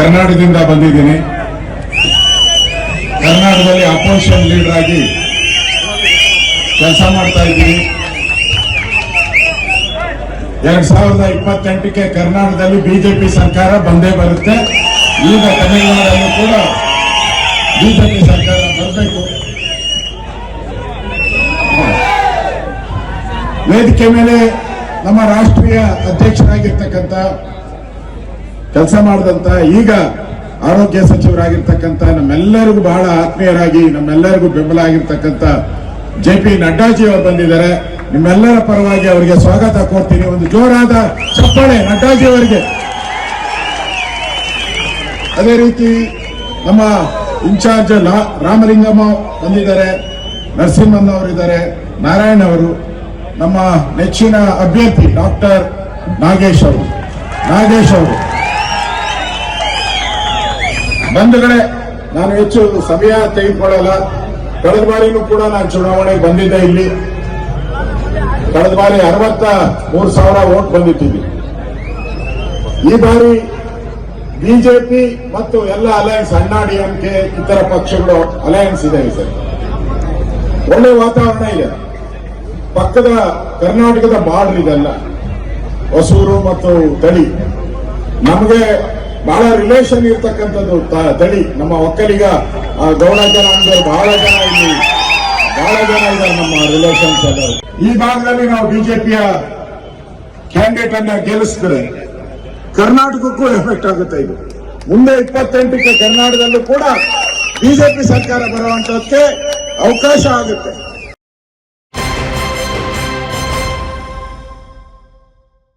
ಕರ್ನಾಟಕದಿಂದ ಬಂದಿದ್ದೀನಿ. ಕರ್ನಾಟಕದಲ್ಲಿ ಅಪೋಸಿಷನ್ ಲೀಡರ್ ಆಗಿ ಕೆಲಸ ಮಾಡ್ತಾ ಇದ್ದೀನಿ. 2028ಕ್ಕೆ ಕರ್ನಾಟಕದಲ್ಲಿ ಬಿಜೆಪಿ ಸರ್ಕಾರ ಬಂದೇ ಬರುತ್ತೆ. ಈಗ ತಮಿಳುನಾಡಲ್ಲೂ ಕೂಡ ಬಿಜೆಪಿ ಸರ್ಕಾರ ಬರಬೇಕು. ವೇದಿಕೆ ಮೇಲೆ ನಮ್ಮ ರಾಷ್ಟ್ರೀಯ ಅಧ್ಯಕ್ಷರಾಗಿರ್ತಕ್ಕಂಥ, ಕೆಲಸ ಮಾಡಿದಂತ, ಈಗ ಆರೋಗ್ಯ ಸಚಿವರಾಗಿರ್ತಕ್ಕಂಥ, ನಮ್ಮೆಲ್ಲರಿಗೂ ಬಹಳ ಆತ್ಮೀಯರಾಗಿ ನಮ್ಮೆಲ್ಲರಿಗೂ ಬೆಂಬಲ ಆಗಿರ್ತಕ್ಕಂಥ JP ನಡ್ಡಾಜಿ ಅವರು ಬಂದಿದ್ದಾರೆ. ನಿಮ್ಮೆಲ್ಲರ ಪರವಾಗಿ ಅವರಿಗೆ ಸ್ವಾಗತ ಕೋರ್ತೀನಿ. ಒಂದು ಜೋರಾದ ಚಪ್ಪಾಳೆ ನಡ್ಡಾಜಿ ಅವರಿಗೆ. ಅದೇ ರೀತಿ ನಮ್ಮ ಇನ್ಚಾರ್ಜ್ ರಾಮಲಿಂಗಮ್ಮ ಬಂದಿದ್ದಾರೆ, ನರಸಿಂಹನ್ ಅವರಿದ್ದಾರೆ, ನಾರಾಯಣ್ ಅವರು, ನಮ್ಮ ನೆಚ್ಚಿನ ಅಭ್ಯರ್ಥಿ ಡಾಕ್ಟರ್ ನಾಗೇಶ್ ಅವರು. ಬಂಧುಗಳೇ, ನಾನು ಹೆಚ್ಚು ಸಮಯ ತೆಗೆದುಕೊಳ್ಳಲ್ಲ. ಕಳೆದ ಬಾರಿನೂ ಕೂಡ ನಾನು ಚುನಾವಣೆಗೆ ಬಂದಿದ್ದೆ. ಇಲ್ಲಿ ಕಳೆದ ಬಾರಿ 63,000 ವೋಟ್ ಬಂದಿಟ್ಟಿದ್ವಿ. ಈ ಬಾರಿ ಬಿಜೆಪಿ ಮತ್ತು ಎಲ್ಲ ಅಲಯನ್ಸ್, ಅಣ್ಣಾ DMK ಇತರ ಪಕ್ಷಗಳು ಅಲಯನ್ಸ್ ಇದೆ. ಸರ್, ಒಳ್ಳೆ ವಾತಾವರಣ ಇದೆ. ಪಕ್ಕದ ಕರ್ನಾಟಕದ ಬಾರ್ಡರ್ ಇದೆಲ್ಲ, ಹೊಸೂರು ಮತ್ತು ತಳಿ. ನಮಗೆ ಬಹಳ ರಿಲೇಷನ್ ಇರ್ತಕ್ಕಂಥದ್ದು ತಳಿ. ನಮ್ಮ ಒಕ್ಕಲಿಗ ಗೌಡ ಜನಾಂಗ ಬಹಳ ಜನ ಇದ್ದಾರೆ ನಮ್ಮ ರಿಲೇಷನ್ಸ್ ಎಲ್ಲ. ಈ ಭಾಗದಲ್ಲಿ ನಾವು ಬಿಜೆಪಿಯ ಕ್ಯಾಂಡಿಡೇಟ್ ಅನ್ನ ಗೆಲ್ಲಿಸಿದ್ರೆ ಕರ್ನಾಟಕಕ್ಕೂ ಎಫೆಕ್ಟ್ ಆಗುತ್ತೆ. ಇದು ಮುಂದೆ 28ಕ್ಕೆ ಕರ್ನಾಟಕದಲ್ಲೂ ಕೂಡ ಬಿಜೆಪಿ ಸರ್ಕಾರ ಬರುವಂತಕ್ಕೆ ಅವಕಾಶ ಆಗುತ್ತೆ.